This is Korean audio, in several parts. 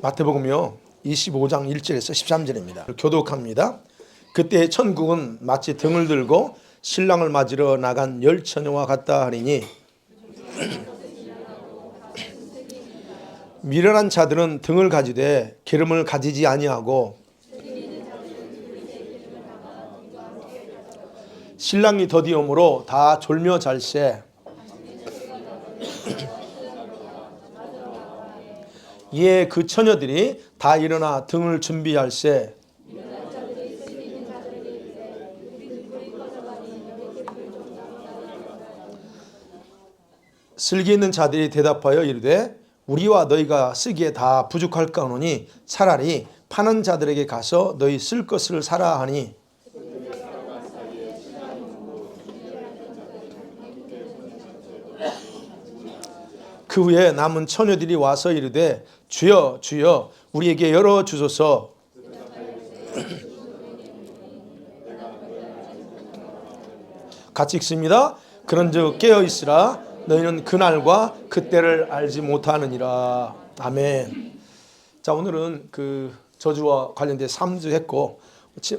마태복음요 25장 1절에서 13절입니다. 교독합니다. 그때 천국은 마치 등을 들고 신랑을 맞으러 나간 열 처녀와 같다 하리니 미련한 자들은 등을 가지되 기름을 가지지 아니하고 신랑이 더디오므로 다 졸며 잘세. 이에 그 처녀들이 다 일어나 등을 준비할세. 슬기 있는 자들이 대답하여 이르되 우리와 너희가 쓰기에 다 부족할까 하노니 차라리 파는 자들에게 가서 너희 쓸 것을 사라 하니 그 후에 남은 처녀들이 와서 이르되 주여 주여 우리에게 열어주소서. 같이 읽습니다. 그런즉 깨어있으라 너희는 그날과 그때를 알지 못하느니라. 아멘. 자, 오늘은 그 저주와 관련된 3주 했고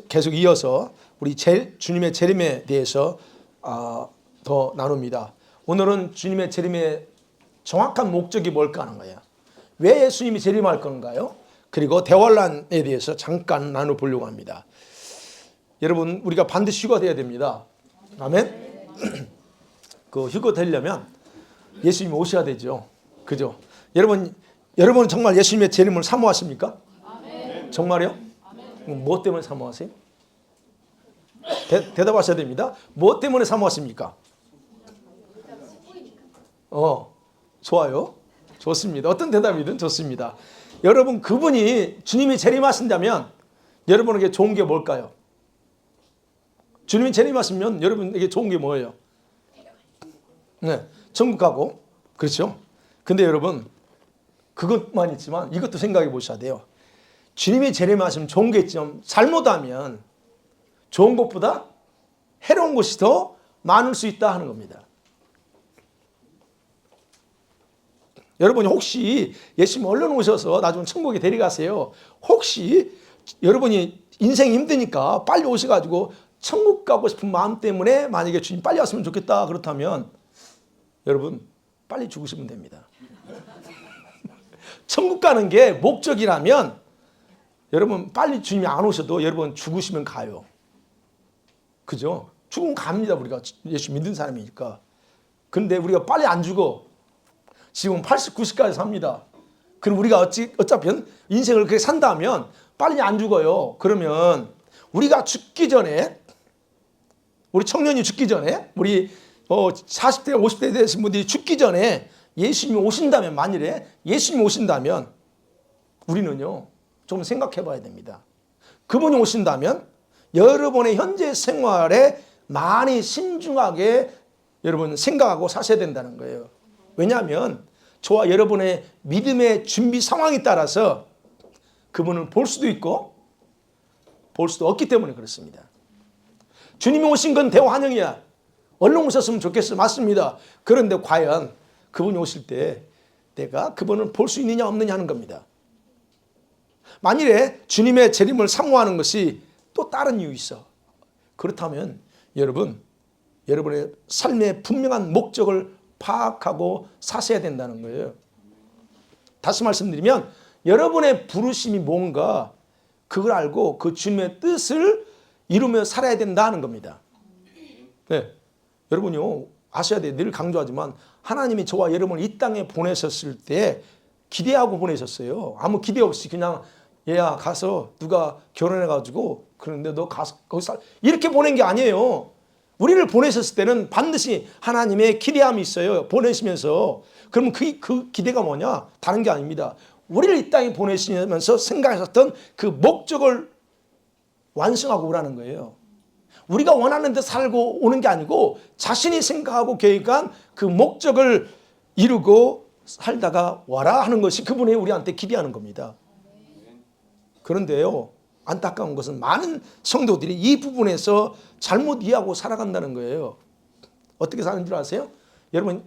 계속 이어서 우리 주님의 재림에 대해서 더 나눕니다. 오늘은 주님의 재림의 정확한 목적이 뭘까 하는 거예요. 왜 예수님이 재림할 건가요? 그리고 대환란에 대해서 잠깐 나눠보려고 합니다. 여러분, 우리가 반드시 휴가 돼야 됩니다. 아멘. 그 휴가 되려면 예수님이 오셔야 되죠. 그죠? 여러분 정말 예수님의 재림을 사모하십니까? 아멘. 정말요? 아멘. 뭐 때문에 사모하세요? 대답하셔야 됩니다. 뭐 때문에 사모하십니까? 좋아요. 좋습니다. 어떤 대답이든 좋습니다. 여러분, 그분이 주님이 재림하신다면 여러분에게 좋은 게 뭘까요? 주님이 재림하시면 여러분에게 좋은 게 뭐예요? 네, 천국 가고. 그렇죠? 근데 여러분, 그것만 있지만 이것도 생각해 보셔야 돼요. 주님이 재림하시면 좋은 게 있지만 잘못하면 좋은 것보다 해로운 것이 더 많을 수 있다 하는 겁니다. 여러분이 혹시 예수님 얼른 오셔서 나 좀 천국에 데려가세요. 혹시 여러분이 인생이 힘드니까 빨리 오셔가지고 천국 가고 싶은 마음 때문에 만약에 주님 빨리 왔으면 좋겠다 그렇다면 여러분 빨리 죽으시면 됩니다. 천국 가는 게 목적이라면 여러분 빨리 주님이 안 오셔도 여러분 죽으시면 가요. 그죠? 죽으면 갑니다. 우리가 예수 믿는 사람이니까. 근데 우리가 빨리 안 죽어. 지금 80, 90까지 삽니다. 그럼 우리가 어차피 인생을 그렇게 산다면 빨리 안 죽어요. 그러면 우리가 죽기 전에, 우리 청년이 죽기 전에, 우리 40대, 50대 되신 분들이 죽기 전에 예수님이 오신다면, 만일에 예수님이 오신다면 우리는요, 좀 생각해 봐야 됩니다. 그분이 오신다면 여러분의 현재 생활에 많이 신중하게 여러분 생각하고 사셔야 된다는 거예요. 왜냐하면 저와 여러분의 믿음의 준비 상황에 따라서 그분을 볼 수도 있고 볼 수도 없기 때문에 그렇습니다. 주님이 오신 건 대환영이야. 얼른 오셨으면 좋겠어. 맞습니다. 그런데 과연 그분이 오실 때 내가 그분을 볼 수 있느냐 없느냐 하는 겁니다. 만일에 주님의 재림을 사모하는 것이 또 다른 이유 있어. 그렇다면 여러분의 삶의 분명한 목적을 파악하고 사셔야 된다는 거예요. 다시 말씀드리면 여러분의 부르심이 뭔가 그걸 알고 그 주님의 뜻을 이루며 살아야 된다는 겁니다. 네, 여러분요 아셔야 돼요. 늘 강조하지만 하나님이 저와 여러분을 이 땅에 보내셨을 때 기대하고 보내셨어요. 아무 기대 없이 그냥 얘야 가서 누가 결혼해가지고 그런데 너 가서 거기 살 이렇게 보낸 게 아니에요. 우리를 보내셨을 때는 반드시 하나님의 기대함이 있어요. 보내시면서. 그러면 그 기대가 뭐냐? 다른 게 아닙니다. 우리를 이 땅에 보내시면서 생각하셨던 그 목적을 완성하고 오라는 거예요. 우리가 원하는 데 살고 오는 게 아니고 자신이 생각하고 계획한 그 목적을 이루고 살다가 와라 하는 것이 그분이 우리한테 기대하는 겁니다. 그런데요, 안타까운 것은 많은 성도들이 이 부분에서 잘못 이해하고 살아간다는 거예요. 어떻게 사는 줄 아세요? 여러분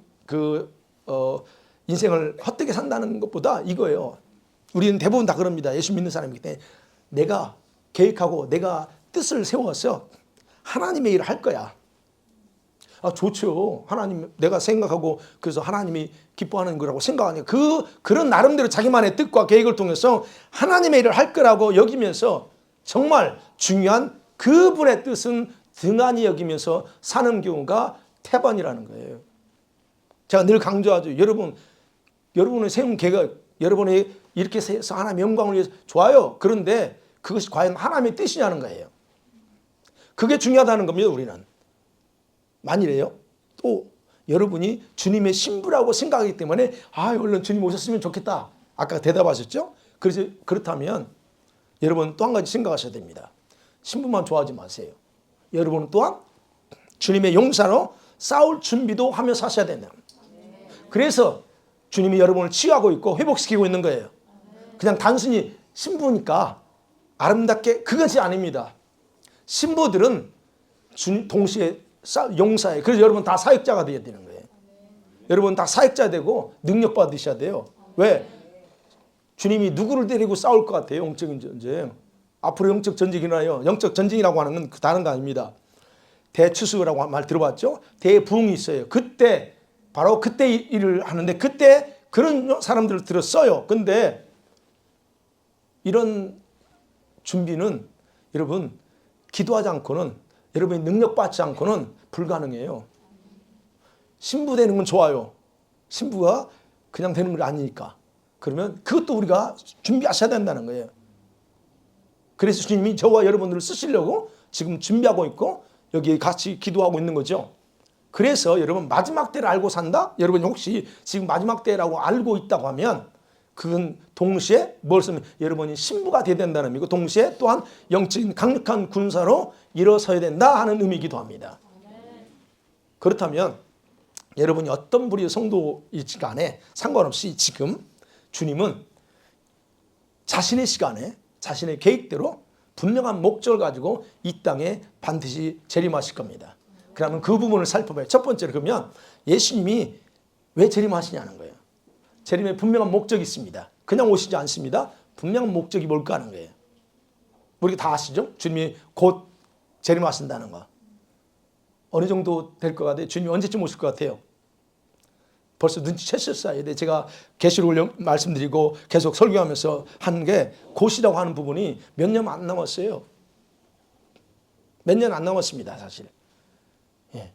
인생을 헛되게 산다는 것보다 이거예요. 우리는 대부분 다 그럽니다. 예수 믿는 사람이기 때문에 내가 계획하고 내가 뜻을 세워서 하나님의 일을 할 거야. 좋죠. 하나님 내가 생각하고 그래서 하나님이 기뻐하는 거라고 생각하니까 그런 나름대로 자기만의 뜻과 계획을 통해서 하나님의 일을 할 거라고 여기면서 정말 중요한 그분의 뜻은 등한히 여기면서 사는 경우가 태반이라는 거예요. 제가 늘 강조하죠. 여러분의 세운 계획, 여러분이 이렇게 해서 하나님의 영광을 위해서 좋아요. 그런데 그것이 과연 하나님의 뜻이냐는 거예요. 그게 중요하다는 겁니다. 우리는. 만일에요. 또 여러분이 주님의 신부라고 생각하기 때문에 얼른 주님 오셨으면 좋겠다. 아까 대답하셨죠? 그래서 그렇다면 여러분 또 한 가지 생각하셔야 됩니다. 신부만 좋아하지 마세요. 여러분 또한 주님의 용사로 싸울 준비도 하며 사셔야 된다. 그래서 주님이 여러분을 치유하고 있고 회복시키고 있는 거예요. 그냥 단순히 신부니까 아름답게 그것이 아닙니다. 신부들은 동시에 용사예요. 그래서 여러분 다 사역자가 되어야 되는 거예요. 여러분 다 사역자 되고 능력 받으셔야 돼요. 왜? 주님이 누구를 데리고 싸울 것 같아요? 영적인 전쟁. 앞으로 영적 전쟁이 일어나요. 영적 전쟁이라고 하는 건 다른 거 아닙니다. 대추수라고 말 들어봤죠? 대부흥이 있어요. 그때 바로 그때 일을 하는데 그때 그런 사람들을 들어 써요. 근데 이런 준비는 여러분 기도하지 않고는 여러분이 능력 받지 않고는 불가능해요. 신부 되는 건 좋아요. 신부가 그냥 되는 건 아니니까. 그러면 그것도 우리가 준비하셔야 된다는 거예요. 그래서 주님이 저와 여러분들을 쓰시려고 지금 준비하고 있고 여기 같이 기도하고 있는 거죠. 그래서 여러분 마지막 때를 알고 산다? 여러분이 혹시 지금 마지막 때라고 알고 있다고 하면 그건 동시에 뭘 쓰면 여러분이 신부가 되어야 된다는 의미고 동시에 또한 영적인 강력한 군사로 일어서야 된다 하는 의미이기도 합니다. 그렇다면 여러분이 어떤 부류의 성도일지 간에 상관없이 지금 주님은 자신의 시간에 자신의 계획대로 분명한 목적을 가지고 이 땅에 반드시 재림하실 겁니다. 그러면 그 부분을 살펴봐요. 첫 번째로 그러면 예수님이 왜 재림하시냐는 거예요. 재림에 분명한 목적이 있습니다. 그냥 오시지 않습니다. 분명한 목적이 뭘까 하는 거예요. 우리가 다 아시죠? 주님이 곧 재림하신다는 거. 어느 정도 될 것 같아요? 주님이 언제쯤 오실 것 같아요? 벌써 눈치채셨어야. 제가 계시록 말씀드리고 계속 설교하면서 하는 게 곧이라고 하는 부분이 몇 년 안 남았어요. 몇 년 안 남았습니다, 사실. 예.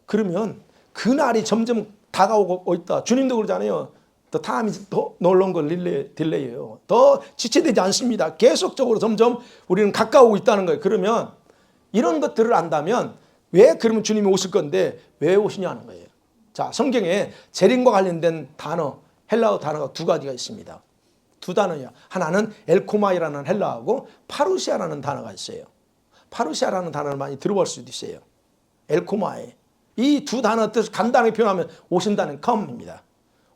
그러면 그날이 점점 다가오고 있다. 주님도 그러잖아요. The time is no longer delay예요. 더 지체되지 않습니다. 계속적으로 점점 우리는 가까우고 있다는 거예요. 그러면 이런 것들을 안다면 왜 그러면 주님이 오실 건데 왜 오시냐는 거예요. 자, 성경에 재림과 관련된 단어, 헬라어 단어가 두 가지가 있습니다. 두 단어야. 하나는 엘코마이라는 헬라어고 파루시아라는 단어가 있어요. 파루시아라는 단어를 많이 들어볼 수도 있어요. 엘코마이. 이 두 단어 뜻을 간단하게 표현하면 오신다는 come입니다.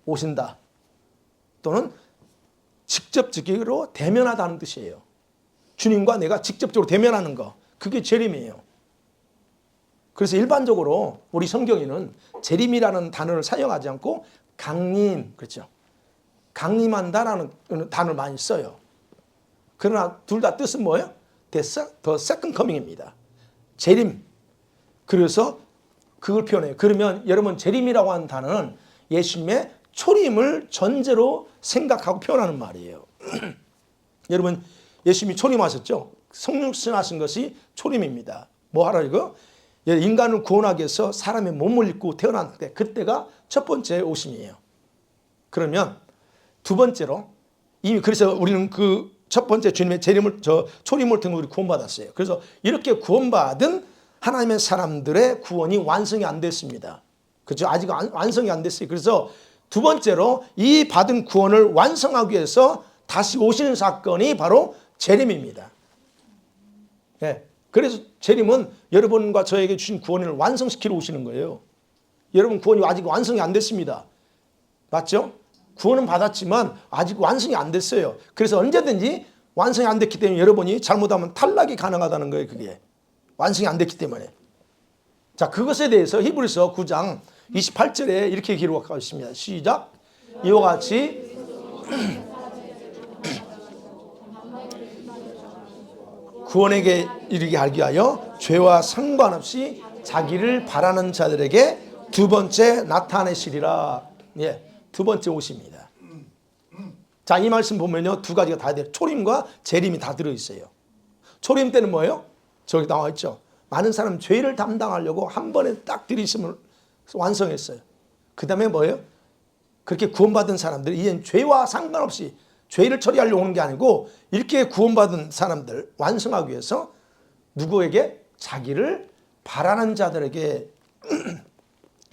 오신다. 또는 직접적으로 대면하다는 뜻이에요. 주님과 내가 직접적으로 대면하는 거. 그게 재림이에요. 그래서 일반적으로 우리 성경에는 재림이라는 단어를 사용하지 않고 강림, 그렇죠? 강림한다라는 단어를 많이 써요. 그러나 둘 다 뜻은 뭐예요? The second coming입니다. 재림. 그래서 그걸 표현해요. 그러면 여러분 재림이라고 하는 단어는 예수님의 초림을 전제로 생각하고 표현하는 말이에요. 여러분 예수님이 초림하셨죠? 성령 승하신 것이 초림입니다. 뭐 하라 이거? 인간을 구원하기 위해서 사람의 몸을 입고 태어난 때 그때가 첫 번째 오심이에요. 그러면 두 번째로 이미 그래서 우리는 그 첫 번째 주님의 초림을 통해 우리 구원받았어요. 그래서 이렇게 구원받은 하나님의 사람들의 구원이 완성이 안 됐습니다. 그렇죠? 아직 완성이 안 됐어요. 그래서 두 번째로 이 받은 구원을 완성하기 위해서 다시 오시는 사건이 바로 재림입니다. 네. 그래서 재림은 여러분과 저에게 주신 구원을 완성시키러 오시는 거예요. 여러분 구원이 아직 완성이 안 됐습니다. 맞죠? 구원은 받았지만 아직 완성이 안 됐어요. 그래서 언제든지 완성이 안 됐기 때문에 여러분이 잘못하면 탈락이 가능하다는 거예요. 그게 완성이 안 됐기 때문에. 자, 그것에 대해서 히브리서 9장 28절에 이렇게 기록하고 있습니다. 시작. 이와 같이 구원에게 이르게 하기 위하여 죄와 상관없이 자기를 바라는 자들에게 두 번째 나타내시리라. 예, 두 번째 오십니다. 자, 이 말씀 보면요, 두 가지가 다 돼요. 초림과 재림이 다 들어있어요. 초림 때는 뭐예요? 저기 나와 있죠. 많은 사람 죄를 담당하려고 한 번에 딱 들이심을 완성했어요. 그 다음에 뭐예요? 그렇게 구원받은 사람들이 이젠 죄와 상관없이 죄를 처리하려고 오는 게 아니고 이렇게 구원받은 사람들 완성하기 위해서 누구에게? 자기를 바라는 자들에게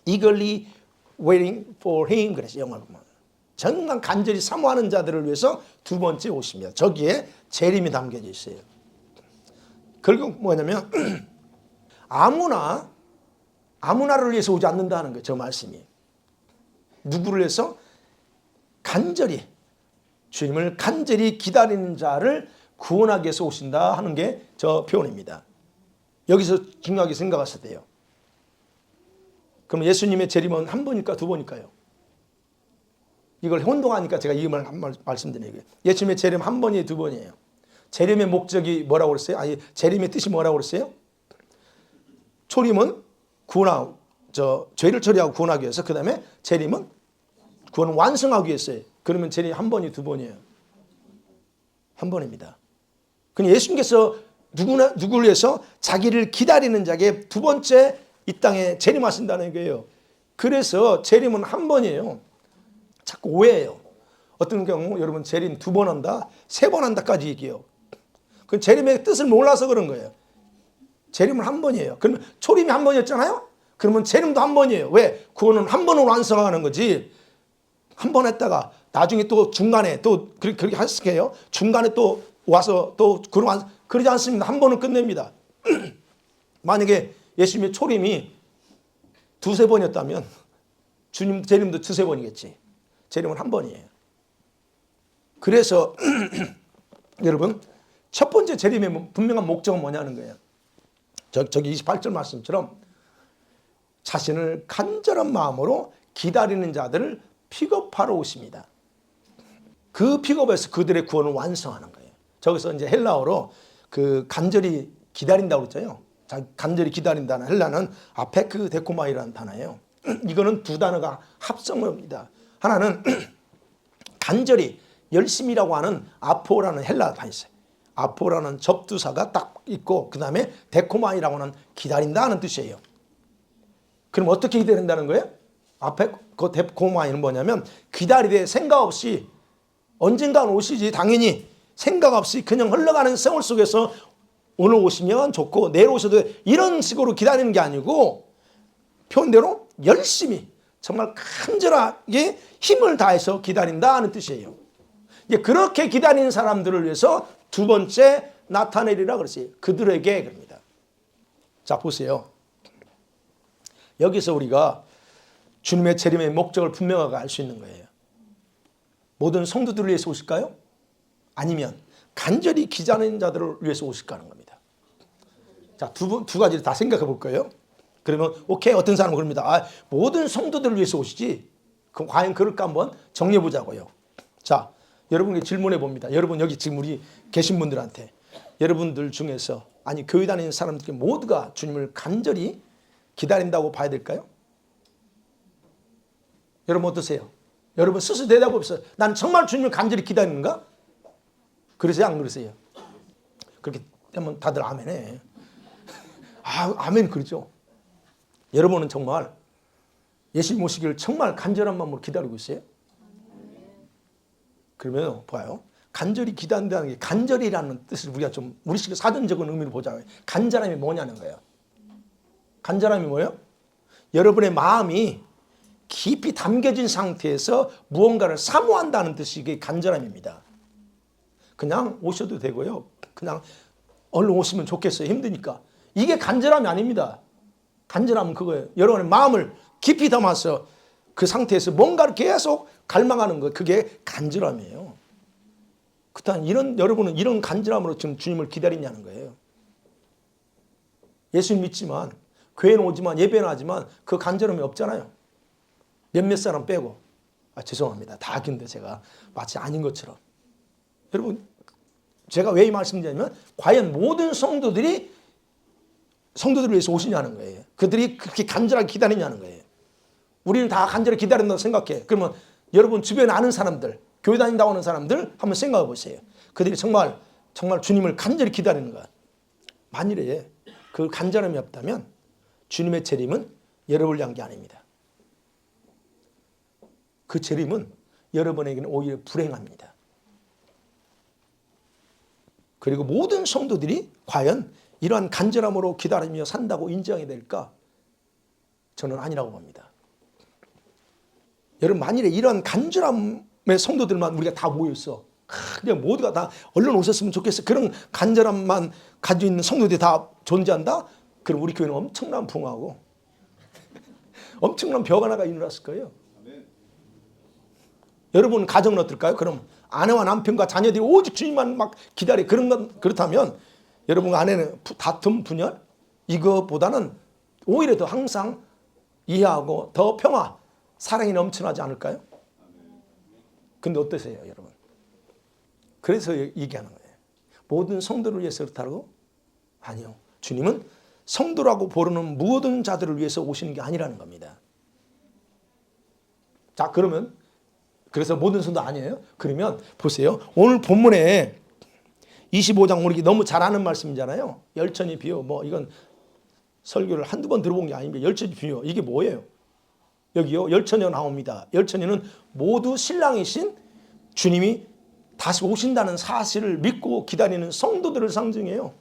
eagerly waiting for him 그래서 영어로 보면 정말 간절히 사모하는 자들을 위해서 두 번째 오십니다. 저기에 재림이 담겨져 있어요. 결국 뭐냐면 아무나를 위해서 오지 않는다는 거예요. 저 말씀이. 누구를 위해서? 간절히 주님을 간절히 기다리는 자를 구원하기 위해서 오신다 하는 게 저 표현입니다. 여기서 중요하게 생각하셔야 돼요. 그럼 예수님의 재림은 한 번일까 두 번일까요? 이걸 혼동하니까 제가 이 말 말씀드리는 거예요. 예수님의 재림 한 번이에요, 두 번이에요? 재림의 목적이 뭐라고 그랬어요? 아니, 재림의 뜻이 뭐라고 그랬어요? 초림은 구원하고 죄를 처리하고 구원하기 위해서, 그 다음에 재림은 구원을 완성하기 위해서요. 그러면 재림이 한 번이 두 번이에요? 한 번입니다. 그럼 예수님께서 누구를 위해서? 자기를 기다리는 자에게 두 번째 이 땅에 재림하신다는 거예요. 그래서 재림은 한 번이에요. 자꾸 오해해요. 어떤 경우 여러분 재림 두 번 한다, 세 번 한다까지 얘기해요. 그 재림의 뜻을 몰라서 그런 거예요. 재림은 한 번이에요. 그러면 초림이 한 번이었잖아요. 그러면 재림도 한 번이에요. 왜? 구원은 한 번으로 완성하는 거지. 한 번 했다가 나중에 또 중간에 또 그렇게 하실게요. 중간에 또 와서 또 그러지 않습니다. 한 번은 끝냅니다. 만약에 예수님의 초림이 두세 번이었다면 주님 재림도 두세 번이겠지. 재림은 한 번이에요. 그래서 여러분 첫 번째 재림의 분명한 목적은 뭐냐는 거예요. 저기 28절 말씀처럼 자신을 간절한 마음으로 기다리는 자들을 픽업하러 오십니다. 그 픽업에서 그들의 구원을 완성하는 거예요. 저기서 이제 헬라어로 그 간절히 기다린다고 그랬잖아요. 간절히 기다린다는 헬라는 아페크 데코마이라는 단어예요. 이거는 두 단어가 합성어입니다. 하나는 간절히 열심이라고 하는 아포라는 헬라 단어 있어요. 아포라는 접두사가 딱 있고 그 다음에 데코마이라고 하는 기다린다는 뜻이에요. 그럼 어떻게 기다린다는 거예요? 앞에 그 데코마이는 뭐냐면 기다리되 생각 없이 언젠가는 오시지 당연히 생각 없이 그냥 흘러가는 세월 속에서 오늘 오시면 좋고 내일 오셔도 이런 식으로 기다리는 게 아니고 표현대로 열심히 정말 간절하게 힘을 다해서 기다린다는 뜻이에요. 이제 그렇게 기다리는 사람들을 위해서 두 번째 나타내리라 그랬어요. 그들에게 그럽니다. 자 보세요. 여기서 우리가 주님의 재림의 목적을 분명하게 알 수 있는 거예요. 모든 성도들을 위해서 오실까요? 아니면 간절히 기다리는 자들을 위해서 오실까 하는 겁니다. 자, 두 가지를 다 생각해 볼 거예요. 그러면 오케이 어떤 사람은 그럽니다. 모든 성도들을 위해서 오시지. 그럼 과연 그럴까 한번 정리해 보자고요. 자, 여러분께 질문해 봅니다. 여러분 여기 지금 우리 계신 분들한테 여러분들 중에서 아니 교회 다니는 사람들 모두가 주님을 간절히 기다린다고 봐야 될까요? 여러분 어떠세요? 여러분 스스로 대답해 보세요. 난 정말 주님을 간절히 기다리는가? 그러세요? 안 그러세요? 그렇게 하면 다들 아멘해. 아멘 그러죠. 여러분은 정말 예수님 오시기를 정말 간절한 마음으로 기다리고 있어요? 그러면 봐요. 간절히 기다린다는 게 간절이라는 뜻을 우리가 좀 우리식 사전적인 의미로 보자고요. 간절함이 뭐냐는 거예요. 간절함이 뭐예요? 여러분의 마음이 깊이 담겨진 상태에서 무언가를 사모한다는 뜻이 이게 간절함입니다. 그냥 오셔도 되고요. 그냥 얼른 오시면 좋겠어요. 힘드니까. 이게 간절함이 아닙니다. 간절함은 그거예요. 여러분의 마음을 깊이 담아서 그 상태에서 뭔가를 계속 갈망하는 거 그게 간절함이에요. 그렇다면 여러분은 이런 간절함으로 지금 주님을 기다리냐는 거예요. 예수님 믿지만 교회는 오지만 예배는 하지만 그 간절함이 없잖아요. 몇몇 사람 빼고. 죄송합니다. 다 근데 제가 마치 아닌 것처럼. 여러분 제가 왜 이 말씀드리냐면 과연 모든 성도들을 위해서 오시냐는 거예요. 그들이 그렇게 간절하게 기다리냐는 거예요. 우리는 다 간절히 기다린다고 생각해. 그러면 여러분 주변에 아는 사람들, 교회 다닌다고 하는 사람들 한번 생각해 보세요. 그들이 정말 주님을 간절히 기다리는 것. 만일에 그 간절함이 없다면 주님의 재림은 여러분을 위한 게 아닙니다. 그 재림은 여러분에게는 오히려 불행합니다. 그리고 모든 성도들이 과연 이러한 간절함으로 기다리며 산다고 인정해야 될까? 저는 아니라고 봅니다. 여러분 만일에 이런 간절함의 성도들만 우리가 다 모였어. 그냥 모두가 다 얼른 오셨으면 좋겠어. 그런 간절함만 가지고 있는 성도들이 다 존재한다? 그럼 우리 교회는 엄청난 붕하고 엄청난 벽 하나가 일어났을 거예요. 여러분 가정은 어떨까요? 그럼 아내와 남편과 자녀들이 오직 주님만 막 기다려. 그렇다면 여러분 안에는 다툼, 분열 이거보다는 오히려 더 항상 이해하고 더 평화, 사랑이 넘쳐나지 않을까요? 근데 어떠세요, 여러분? 그래서 얘기하는 거예요. 모든 성도를 위해서 그렇다고? 아니요. 주님은 성도라고 부르는 모든 자들을 위해서 오시는 게 아니라는 겁니다. 자, 그래서 모든 성도 아니에요? 그러면 보세요. 오늘 본문에 25장 우리 너무 잘 아는 말씀이잖아요. 열천이 비어 이건 설교를 한두 번 들어본 게 아닙니다. 열천이 비어 이게 뭐예요? 여기요. 열천이가 나옵니다. 열천이는 모두 신랑이신 주님이 다시 오신다는 사실을 믿고 기다리는 성도들을 상징해요.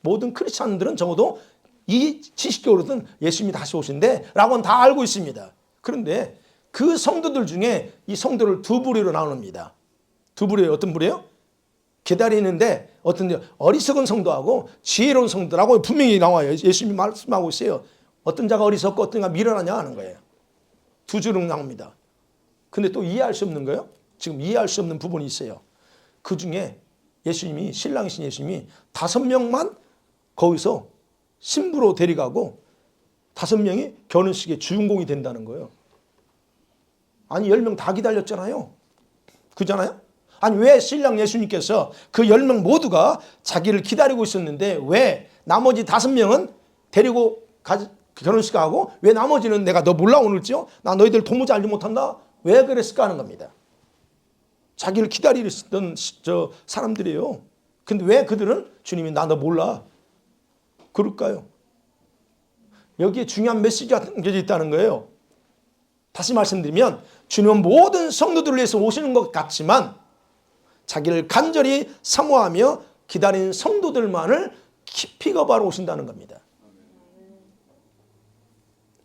모든 크리스찬들은 적어도 이 지식적으로는 예수님이 다시 오신대 라고는 다 알고 있습니다. 그런데 그 성도들 중에 이 성도를 두 부류로 나눕니다. 두 부류예요. 어떤 부류예요? 기다리는데 어떤 어리석은 성도하고 지혜로운 성도라고 분명히 나와요. 예수님이 말씀하고 있어요. 어떤 자가 어리석고 어떤 자가 미련하냐 하는 거예요. 두 줄로 나옵니다. 근데 또 이해할 수 없는 거예요. 지금 이해할 수 없는 부분이 있어요. 그 중에 예수님이 신랑이신 예수님이 5명만 거기서 신부로 데려가고 5명이 결혼식의 주인공이 된다는 거예요. 아니 10명 다 기다렸잖아요. 그잖아요? 아니 왜 신랑 예수님께서 그 10명 모두가 자기를 기다리고 있었는데 왜 나머지 5명은 데리고 결혼식 가고 왜 나머지는 내가 너 몰라 오늘지요? 나 너희들 도무지 알지 못한다? 왜 그랬을까 하는 겁니다. 자기를 기다리던 사람들이에요. 근데 왜 그들은 주님이 나 너 몰라? 그럴까요? 여기에 중요한 메시지가 담겨져 있다는 거예요. 다시 말씀드리면 주님은 모든 성도들을 위해서 오시는 것 같지만 자기를 간절히 사모하며 기다리는 성도들만을 픽업하러 오신다는 겁니다.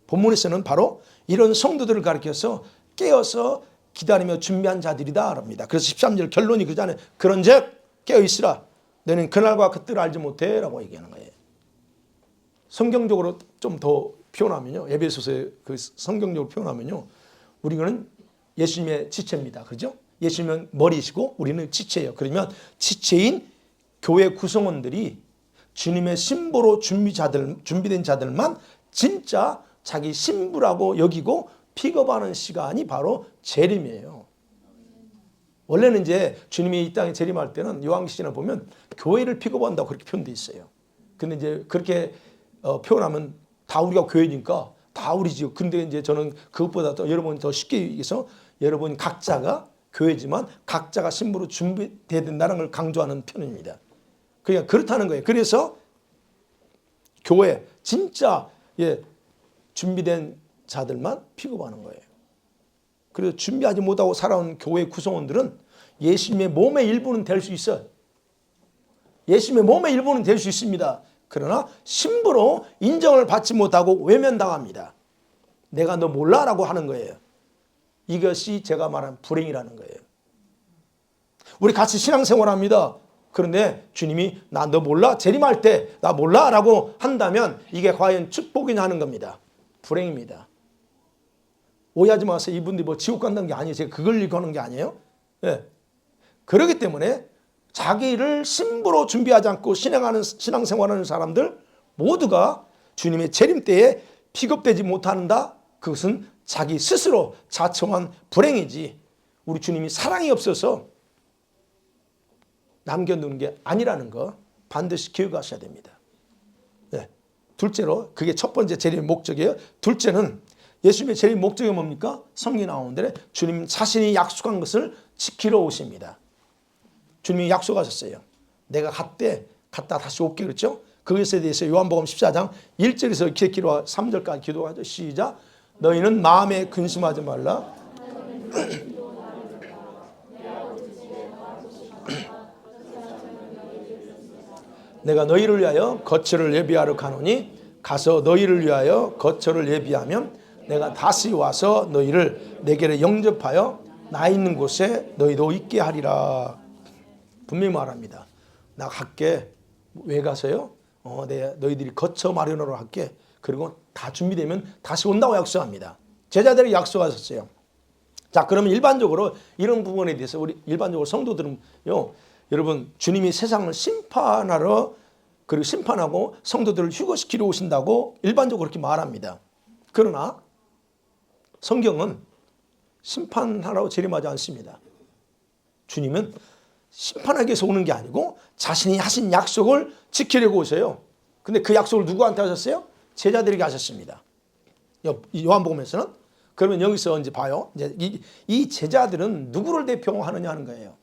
본문에서는 바로 이런 성도들을 가리켜서 깨어서 기다리며 준비한 자들이다 합니다. 그래서 13절 결론이 그잖아요. 그런즉 깨어있으라 너는 그날과 그때를 알지 못해 라고 얘기하는 거예요. 성경적으로 좀 더 표현하면요. 에베소서에 그 성경적으로 표현하면요. 우리는 예수님의 지체입니다. 그죠? 예수님은 머리시고 우리는 지체예요. 그러면 지체인 교회 구성원들이 주님의 신부로 준비된 자들만 진짜 자기 신부라고 여기고 픽업하는 시간이 바로 재림이에요. 원래는 이제 주님이 이 땅에 재림할 때는 요한계시록을 보면 교회를 픽업한다고 그렇게 표현되어 있어요. 근데 이제 그렇게 표현하면 다 우리가 교회니까 다 우리지요. 근데 이제 저는 그것보다 더 여러분 더 쉽게 얘기해서 여러분 각자가 교회지만 각자가 신부로 준비되어야 된다는 걸 강조하는 편입니다. 그러니까 그렇다는 거예요. 그래서 교회 진짜 준비된 자들만 픽업하는 거예요. 그래서 준비하지 못하고 살아온 교회 구성원들은 예수님의 몸의 일부는 될 수 있어요. 예수님의 몸의 일부는 될 수 있습니다. 그러나 신부로 인정을 받지 못하고 외면당합니다. 내가 너 몰라라고 하는 거예요. 이것이 제가 말한 불행이라는 거예요. 우리 같이 신앙생활합니다. 그런데 주님이 나 너 몰라? 재림할 때 나 몰라? 라고 한다면 이게 과연 축복이냐 하는 겁니다. 불행입니다. 오해하지 마세요. 이분들이 뭐 지옥 간다는 게 아니에요. 제가 그걸 얘기하는 게 아니에요. 네. 그렇기 때문에 자기를 신부로 준비하지 않고 신앙생활하는 사람들 모두가 주님의 재림 때에 픽업되지 못한다. 그것은 자기 스스로 자청한 불행이지 우리 주님이 사랑이 없어서 남겨두는 게 아니라는 거 반드시 기억하셔야 됩니다. 네. 둘째로 그게 첫 번째 재림의 목적이에요. 둘째는 예수님의 재림 목적이 뭡니까? 성경에 나오는 대로 주님 자신이 약속한 것을 지키러 오십니다. 주님이 약속하셨어요. 내가 갔다 다시 올게 그랬죠? 그것에 대해서 요한복음 14장 1절에서 이렇게 기도하 3절까지 기도하죠. 시작. 너희는 마음에 근심하지 말라. 내가 너희를 위하여 거처를 예비하러 가노니 가서 너희를 위하여 거처를 예비하면 내가 다시 와서 너희를 내게로 영접하여 나 있는 곳에 너희도 있게 하리라. 분명히 말합니다. 나 갈게. 왜 가서요? 너희들이 거처 마련하러 갈게. 그리고 다 준비되면 다시 온다고 약속합니다. 제자들이 약속하셨어요. 자, 그러면 일반적으로 이런 부분에 대해서 우리 일반적으로 성도들은요, 여러분 주님이 세상을 심판하러 그리고 심판하고 성도들을 휴거시키러 오신다고 일반적으로 그렇게 말합니다. 그러나 성경은 심판하러 재림하지 않습니다. 주님은 심판하기 위해서 오는 게 아니고 자신이 하신 약속을 지키려고 오세요. 근데 그 약속을 누구한테 하셨어요? 제자들에게 하셨습니다. 요한복음에서는. 그러면 여기서 이제 봐요. 이제 이 제자들은 누구를 대표하느냐 하는 거예요.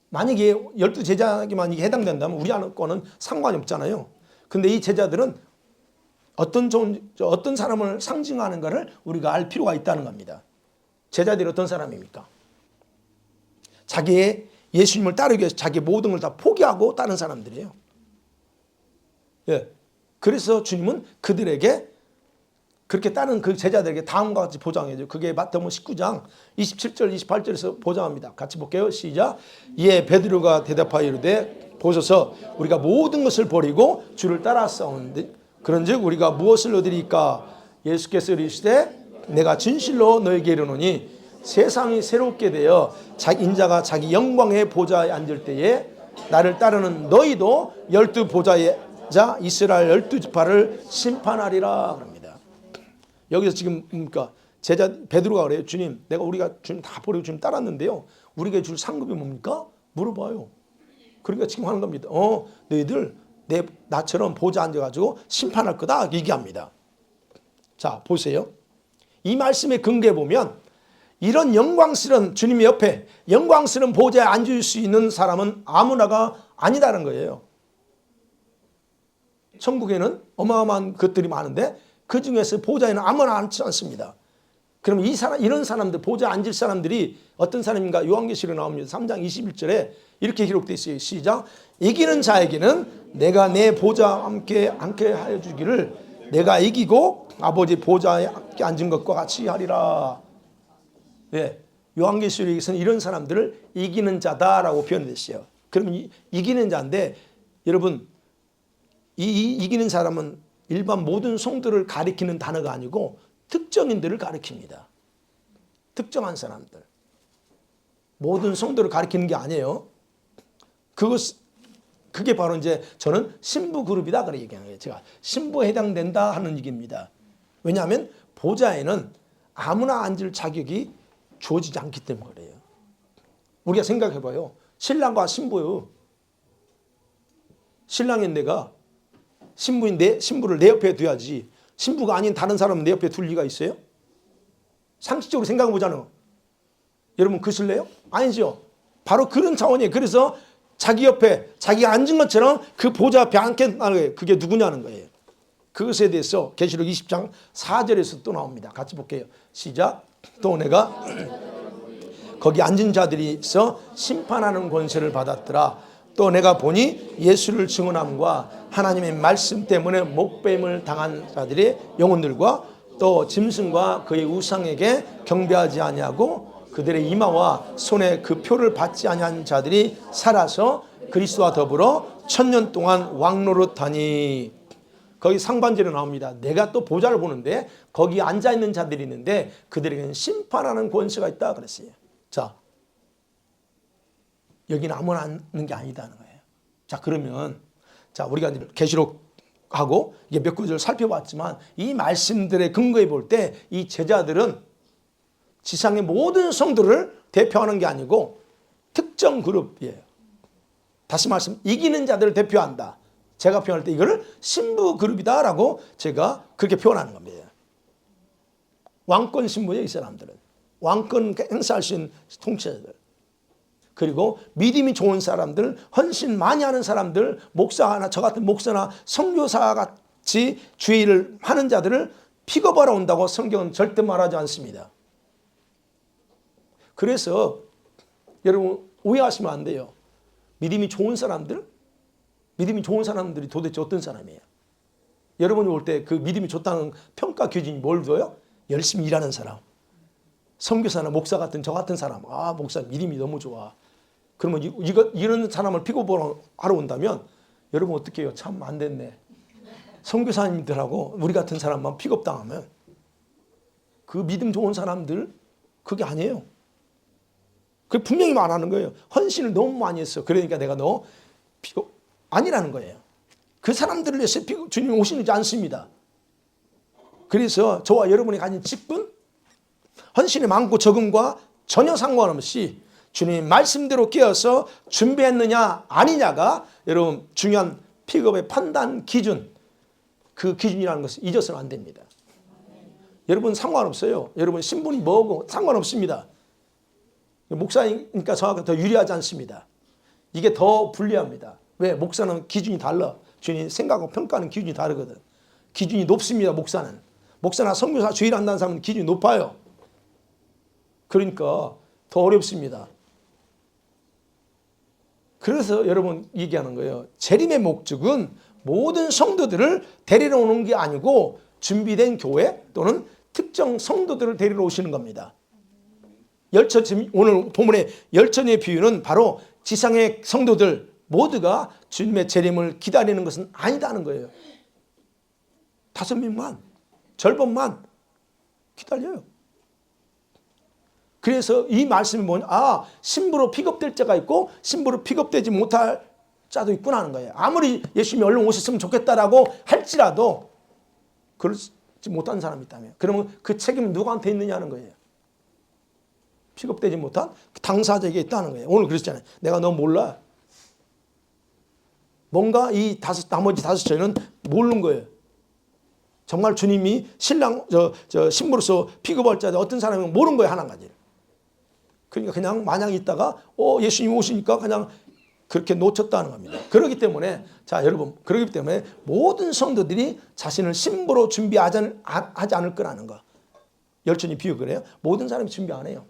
만약에 12제자에게만 이게 해당된다면 우리 거는 상관이 없잖아요. 근데 이 제자들은 어떤 사람을 상징하는가를 우리가 알 필요가 있다는 겁니다. 제자들이 어떤 사람입니까? 자기의 예수님을 따르기 위해서 자기 모든 걸 다 포기하고 따른 사람들이에요. 예. 그래서 주님은 그들에게 그렇게 따른 그 제자들에게 다음과 같이 보장해줘. 그게 마태복음 19장 27절 28절에서 보장합니다. 같이 볼게요. 시작. 이에 베드로가 대답하여 이르되 보소서 우리가 모든 것을 버리고 주를 따라싸우는데 그런즉 우리가 무엇을 얻으리까? 예수께서 이르시되 내가 진실로 너에게 이르노니 세상이 새롭게 되어 인자가 자기 영광의 보좌에 앉을 때에 나를 따르는 너희도 12 보좌의 자 이스라엘 12지파를 심판하리라 그럽니다. 여기서 지금 그러니까 제자 베드로가 그래요. 주님, 우리가 주님 다 버리고 주님 따랐는데요. 우리가 줄 상급이 뭡니까? 물어봐요. 그러니까 지금 하는 겁니다. 너희들 나처럼 보좌 앉아가지고 심판할 거다 얘기합니다. 자, 보세요. 이 말씀의 근거에 보면 이런 영광스러운 주님 옆에 영광스러운 보좌에 앉을 수 있는 사람은 아무나가 아니다는 거예요. 천국에는 어마어마한 것들이 많은데 그 중에서 보좌에는 아무나 앉지 않습니다. 그럼 이런 사람들, 보좌에 앉을 사람들이 어떤 사람인가? 요한계시록에 나옵니다. 3장 21절에 이렇게 기록되어 있어요. 시작. 이기는 자에게는 내가 내 보좌와 함께 앉게 하여 주기를 내가 이기고 아버지 보좌에 함께 앉은 것과 같이 하리라. 예, 요한계시록에서는 이런 사람들을 이기는 자다라고 표현됐어요. 그럼 이기는 자인데 여러분 이기는 사람은 일반 모든 성도를 가리키는 단어가 아니고 특정인들을 가리킵니다. 특정한 사람들. 모든 성도를 가리키는 게 아니에요. 그게 바로 이제 저는 신부 그룹이다 그렇게 얘기하는 거예요. 제가 신부에 해당된다 하는 얘기입니다. 왜냐하면 보좌에는 아무나 앉을 자격이 주어지지 않기 때문에 그래요. 우리가 생각해봐요. 신랑과 신부요. 신랑인 내가 신부를 내 옆에 둬야지 신부가 아닌 다른 사람은 내 옆에 둘 리가 있어요? 상식적으로 생각해보잖아요. 여러분 그실래요? 아니죠. 바로 그런 차원이에요. 그래서 자기 옆에 자기가 앉은 것처럼 그 보좌 앞에 앉겠다는 거예요. 그게 누구냐는 거예요. 그것에 대해서 계시록 20장 4절에서 또 나옵니다. 같이 볼게요. 시작. 또 내가 거기 앉은 자들이 있어 심판하는 권세를 받았더라. 또 내가 보니 예수를 증언함과 하나님의 말씀 때문에 목배임을 당한 자들의 영혼들과 또 짐승과 그의 우상에게 경배하지 아니하고 그들의 이마와 손에 그 표를 받지 아니한 자들이 살아서 그리스도와 더불어 1000년 동안 왕노릇하니. 거기 상반절에 나옵니다. 내가 또 보좌를 보는데 거기 앉아있는 자들이 있는데 그들에게는 심판하는 권세가 있다 그랬어요. 자, 여기는 아무나 앉는 게 아니다는 거예요. 자, 그러면 우리가 계시록하고 이게 몇 구절 살펴봤지만 이 말씀들의 근거에 볼 때 이 제자들은 지상의 모든 성도를 대표하는 게 아니고 특정 그룹이에요. 다시 말씀, 이기는 자들을 대표한다. 제가 표현할 때 이거를 신부 그룹이다라고 제가 그렇게 표현하는 겁니다. 왕권 신부예요, 이 사람들은. 왕권 행사할 수 있는 통치자들. 그리고 믿음이 좋은 사람들, 헌신 많이 하는 사람들, 목사나 저 같은 목사나 선교사 같이 주의를 하는 자들을 픽업하러 온다고 성경은 절대 말하지 않습니다. 그래서 여러분 오해하시면 안 돼요. 믿음이 좋은 사람들? 믿음이 좋은 사람들이 도대체 어떤 사람이에요? 여러분이 올 때 그 믿음이 좋다는 평가 기준이 뭘 둬요? 열심히 일하는 사람. 선교사나 목사 같은 저 같은 사람. 아, 목사 믿음이 너무 좋아. 그러면 이런 사람을 픽업하러 온다면 여러분 어떻게 해요? 참 안 됐네. 선교사님들하고 우리 같은 사람만 픽업당하면 그 믿음 좋은 사람들 그게 아니에요. 그 분명히 말하는 거예요. 헌신을 너무 많이 했어. 그러니까 내가 너 픽업 아니라는 거예요. 그 사람들을 위해서 주님이 오시지 않습니다. 그래서 저와 여러분이 가진 직분, 헌신이 많고 적음과 전혀 상관없이 주님 말씀대로 깨어서 준비했느냐 아니냐가 여러분 중요한 픽업의 판단 기준, 그 기준이라는 것을 잊어서는 안 됩니다. 여러분 상관없어요. 여러분 신분이 뭐고 상관없습니다. 목사니까 저하고 더 유리하지 않습니다. 이게 더 불리합니다. 왜? 목사는 기준이 달라. 주님 생각하고 평가하는 기준이 다르거든. 기준이 높습니다. 목사나 선교사 주일 한다는 사람은 기준이 높아요. 그러니까 더 어렵습니다. 그래서 여러분 얘기하는 거예요. 재림의 목적은 모든 성도들을 데리러 오는 게 아니고 준비된 교회 또는 특정 성도들을 데리러 오시는 겁니다. 오늘 본문의 열천의 비유는 바로 지상의 성도들 모두가 주님의 재림을 기다리는 것은 아니다는 거예요. 5명만, 절반만 기다려요. 그래서 이 말씀이 뭐냐? 아, 신부로 픽업될 자가 있고 신부로 픽업되지 못할 자도 있구나 하는 거예요. 아무리 예수님이 얼른 오셨으면 좋겠다라고 할지라도 그렇지 못한 사람이 있다면 그러면 그 책임은 누구한테 있느냐는 거예요. 픽업되지 못한 당사자에게 있다는 거예요. 오늘 그랬잖아요. 내가 너 몰라. 뭔가 이 나머지 5처는 모르는 거예요. 정말 주님이 신랑 신부로서 픽업할 자들 어떤 사람이 모르는 거예요. 하나 가지를. 그러니까 그냥 마냥 있다가 예수님 오시니까 그냥 그렇게 놓쳤다는 겁니다. 그렇기 때문에 자 여러분 그렇기 때문에 모든 성도들이 자신을 신부로 준비하지 않을 거라는 거. 열천이 비유 그래요. 모든 사람이 준비 안 해요.